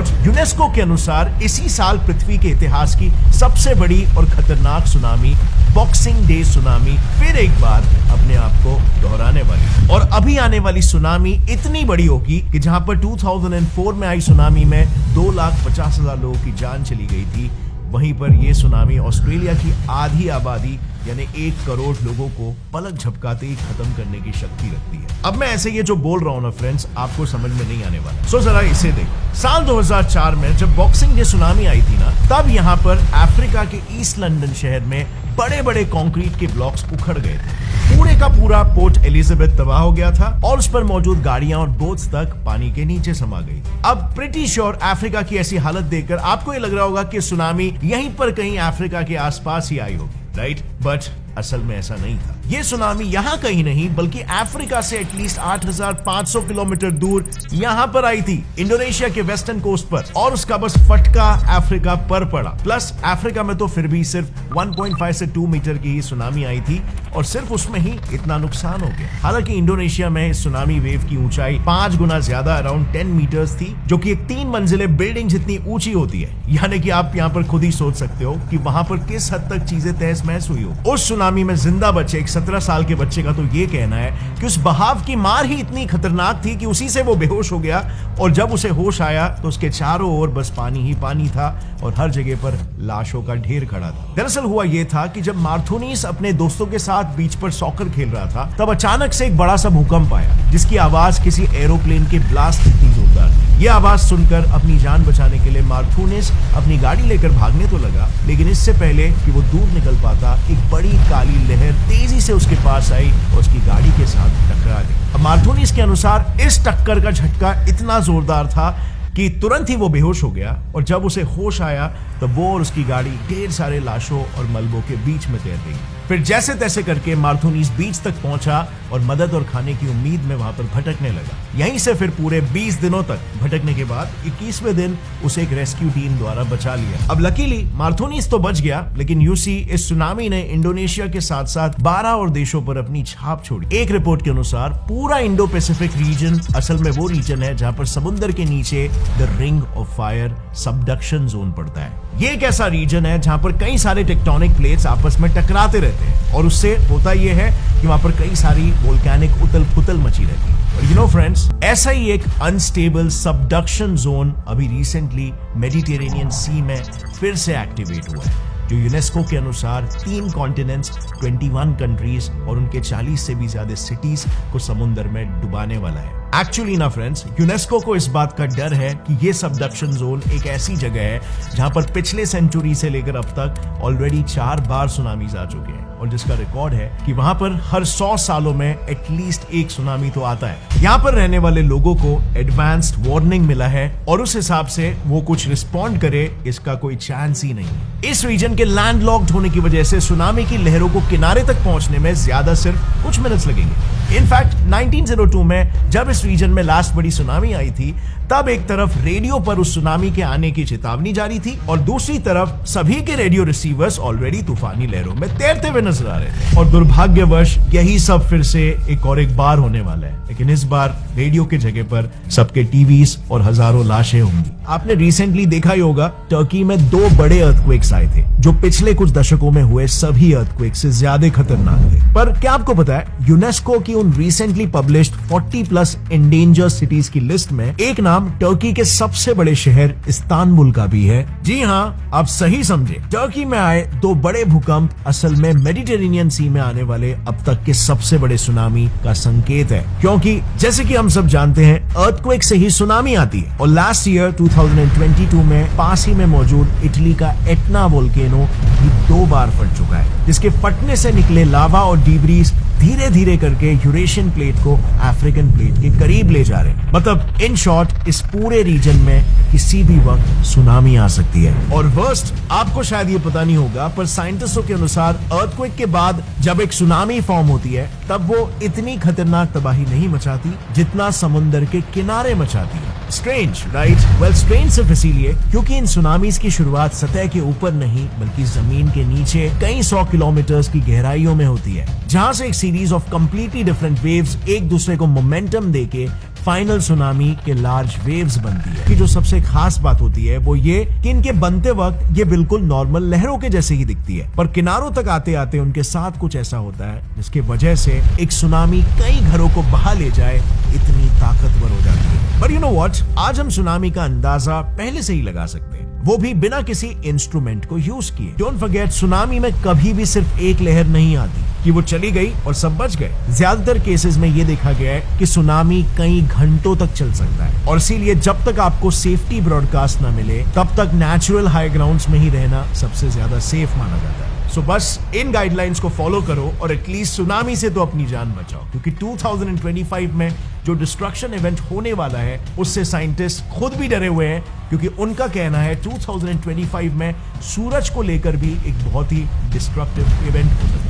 और यूनेस्को के अनुसार इसी साल पृथ्वी के इतिहास की सबसे बड़ी और खतरनाक सुनामी बॉक्सिंग डे सुनामी फिर एक बार अपने आप को दोहराने वाली। और अभी आने वाली सुनामी इतनी बड़ी होगी कि जहां पर 2004 में आई सुनामी में 2,50,000 लोगों की जान चली गई थी, वहीं पर यह सुनामी ऑस्ट्रेलिया की आधी आबादी यानी 1 करोड़ लोगों को पलक झपकाते ही खत्म करने की शक्ति रखती है। अब मैं ऐसे ये जो बोल रहा हूं ना फ्रेंड्स, आपको समझ में नहीं आने वाला। सो जरा इसे देखो। साल 2004 में जब बॉक्सिंग डे सुनामी आई थी ना, तब यहाँ पर अफ्रीका के ईस्ट लंदन शहर में बड़े बड़े कंक्रीट के ब्लॉक्स उखड़ गए थे। पूरे का पूरा पोर्ट एलिजाबेथ तबाह हो गया था और उस पर मौजूद गाड़ियां और बोट्स तक पानी के नीचे समा गई। अब प्रिटी श्योर अफ्रीका की ऐसी हालत देखकर आपको ये लग रहा होगा कि सुनामी यहीं पर कहीं अफ्रीका के आसपास ही आई होगी, राइट? बट असल में ऐसा नहीं था। यह सुनामी यहां कहीं नहीं बल्कि अफ्रीका से एटलीस्ट 8,500 किलोमीटर दूर यहां पर आई थी, इंडोनेशिया के वेस्टर्न कोस्ट पर, और उसका बस फटका अफ्रीका पर पड़ा। प्लस अफ्रीका में तो फिर भी सिर्फ 1.5 से 2 मीटर की ही सुनामी आई थी और सिर्फ उसमें ही इतना नुकसान हो गया। हालांकि इंडोनेशिया में सुनामी वेव की ऊंचाई 5 गुना ज्यादा अराउंड 10 मीटर्स थी, जो कि एक 3 मंजिले बिल्डिंग जितनी ऊंची होती है। यानी कि आप यहाँ पर खुद ही सोच सकते हो कि वहां पर किस हद तक चीजें तहस महस हुई हो। उस सुनामी में जिंदा बचे एक 17 साल के बच्चे का तो ये कहना है कि उस बहाव की मार ही इतनी खतरनाक थी कि उसी से वो बेहोश हो गया और जब उसे होश आया तो उसके चारों ओर बस पानी ही पानी था और हर जगह पर लाशों का ढेर खड़ा था। दरअसल हुआ ये था कि जब मार्थोनीस अपने दोस्तों के साथ बीच पर सॉकर खेल रहा था, तब अचानक से एक बड़ा सा भूकंप आया जिसकी आवाज किसी एरोप्लेन के ब्लास्ट जितनी जोरदार थी। यह आवाज सुनकर अपनी जान बचाने के लिए मार्थोनीस अपनी गाड़ी लेकर भागने तो लगा, लेकिन इससे पहले कि वो दूर निकल पाता, एक बड़ी काली लहर तेजी से उसके पास आई और उसकी गाड़ी के साथ टकरा गई। अब मार्थोनीस के अनुसार इस टक्कर का झटका इतना जोरदार था कि तुरंत ही वो बेहोश हो गया और जब उसे होश आया तो वो और उसकी गाड़ी ढेर सारे लाशों और मलबों के बीच में तैर गई। फिर जैसे तैसे करके मार्थोनीस बीच तक पहुंचा और मदद और खाने की उम्मीद में वहां पर भटकने लगा। यहीं से फिर पूरे 20 दिनों तक भटकने के बाद 21वें दिन उसे एक रेस्क्यू टीम द्वारा बचा लिया। अब लकीली मार्थोनीस तो बच गया, लेकिन यूसी इस सुनामी ने इंडोनेशिया के साथ साथ 12 और देशों पर अपनी छाप छोड़ी। एक रिपोर्ट के अनुसार पूरा इंडो पैसिफिक रीजन असल में वो रीजन है जहां पर समुद्र के नीचे the ring of fire subduction zone पड़ता है। ये एक ऐसा रीजन है जहां पर कई सारे टेक्टोनिक प्लेट्स आपस में टकराते रहते हैं और उससे होता यह है कि वहां पर कई सारी वोल्केनिक उथल पुथल मची रहती है। और यू नो फ्रेंड्स, ऐसा ही एक अनस्टेबल सबडक्शन जोन अभी रिसेंटली मेडिटेरेनियन सी में फिर से एक्टिवेट हुआ है, जो यूनेस्को के अनुसार 3 कॉन्टिनेंट्स, 21 कंट्रीज और उनके 40 से भी ज्यादा सिटीज को समुद्र में डुबाने वाला है। एक्चुअली ना फ्रेंड्स, यूनेस्को को इस बात का डर है कि ये सबडक्शन जोन एक ऐसी जगह है जहां पर पिछले सेंचुरी से लेकर अब तक ऑलरेडी 4 बार सुनामीज आ चुके हैं और जिसका रिकॉर्ड है कि वहां पर हर 100 सालों में एटलीस्ट एक सुनामी तो आता है। यहाँ पर रहने वाले लोगों को एडवांस्ड वार्निंग मिला है और उस हिसाब से वो कुछ रिस्पॉन्ड करे इसका कोई चांस ही नहीं। इस रीजन के लैंडलॉक्ड होने की वजह से सुनामी की लहरों को किनारे तक पहुंचने में ज्यादा सिर्फ कुछ मिनट्स लगेंगे। इनफैक्ट 1902 में जब इस रीजन में लास्ट बड़ी सुनामी आई थी, तब एक तरफ रेडियो पर उस सुनामी के आने की चेतावनी जारी थी और दूसरी तरफ सभी के रेडियो रिसीवर्स ऑलरेडी तूफानी लहरों में तैरते हुए नजर आ रहे थे। और दुर्भाग्यवश यही सब फिर से एक बार होने वाला है, लेकिन इस बार रेडियो के जगह पर सबके टीवीज और हजारों लाशें होंगी। आपने रिसेंटली देखा ही होगा, टर्की में 2 बड़े अर्थक्वेक्स आए थे जो पिछले कुछ दशकों में हुए सभी अर्थक्वेक से ज्यादा खतरनाक थे। पर क्या आपको पता है, यूनेस्को की उन रिसेंटली पब्लिश्ड 40+ एंडेंजर्ड सिटीज की लिस्ट में एक नाम टर्की के सबसे बड़े शहर इस्तांबुल का भी है। जी हाँ, आप सही समझे, टर्की में आए 2 बड़े भूकंप असल में मेडिटेरेनियन सी में आने वाले अब तक के सबसे बड़े सुनामी का संकेत है, क्योंकि जैसे कि हम सब जानते हैं, अर्थक्वेक से ही सुनामी आती है। और लास्ट ईयर 2022 में पास ही में मौजूद इटली का एटना वोल्केनो भी 2 बार फट चुका है, जिसके फटने से निकले लावा और डिब्रीज धीरे धीरे करके यूरेशियन प्लेट को अफ्रीकन प्लेट के करीब ले जा रहे हैं। मतलब इन शॉर्ट, इस पूरे रीजन में किसी भी वक्त सुनामी आ सकती है। और वर्स्ट, आपको शायद ये पता नहीं होगा, पर साइंटिस्टों के अनुसार अर्थक्वेक के बाद जब एक सुनामी फॉर्म होती है, तब वो इतनी खतरनाक तबाही नहीं मचाती जितना समुद्र के किनारे मचाती है। Strange, right? वेल, स्ट्रेंज सिर्फ इसीलिए क्योंकि इन सुनामीज की शुरुआत सतह के ऊपर नहीं बल्कि जमीन के नीचे कई 100 किलोमीटर की गहराइयों में होती है, जहां से एक series of completely different waves एक दूसरे को मोमेंटम देके फाइनल सुनामी के लार्ज वेव्स बनती है। कि जो सबसे खास बात होती है वो ये कि इनके बनते वक्त ये बिल्कुल नॉर्मल लहरों के जैसे ही दिखती है, पर किनारों तक आते आते उनके साथ कुछ ऐसा होता है जिसकी वजह से एक सुनामी कई घरों को बहा ले जाए इतनी ताकतवर हो जाती है। बट यू नो व्हाट, आज हम सुनामी का अंदाजा पहले से ही लगा सकते हैं, वो भी बिना किसी इंस्ट्रूमेंट को यूज किए। डोंट फॉरगेट, सुनामी में कभी भी सिर्फ एक लहर नहीं आती कि वो चली गई और सब बच गए। ज्यादातर केसेस में ये देखा गया है कि सुनामी कई घंटों तक चल सकता है, और इसीलिए जब तक आपको सेफ्टी ब्रॉडकास्ट ना मिले तब तक नेचुरल हाई ग्राउंड्स में ही रहना सबसे ज्यादा सेफ माना जाता है। सो बस इन गाइडलाइंस को फॉलो करो और एटलीस्ट सुनामी से तो अपनी जान बचाओ, क्योंकि 2025 में जो डिस्ट्रक्शन इवेंट होने वाला है उससे साइंटिस्ट खुद भी डरे हुए हैं, क्योंकि उनका कहना है 2025 में सूरज को लेकर भी एक बहुत ही डिस्ट्रक्टिव इवेंट हो सकता है।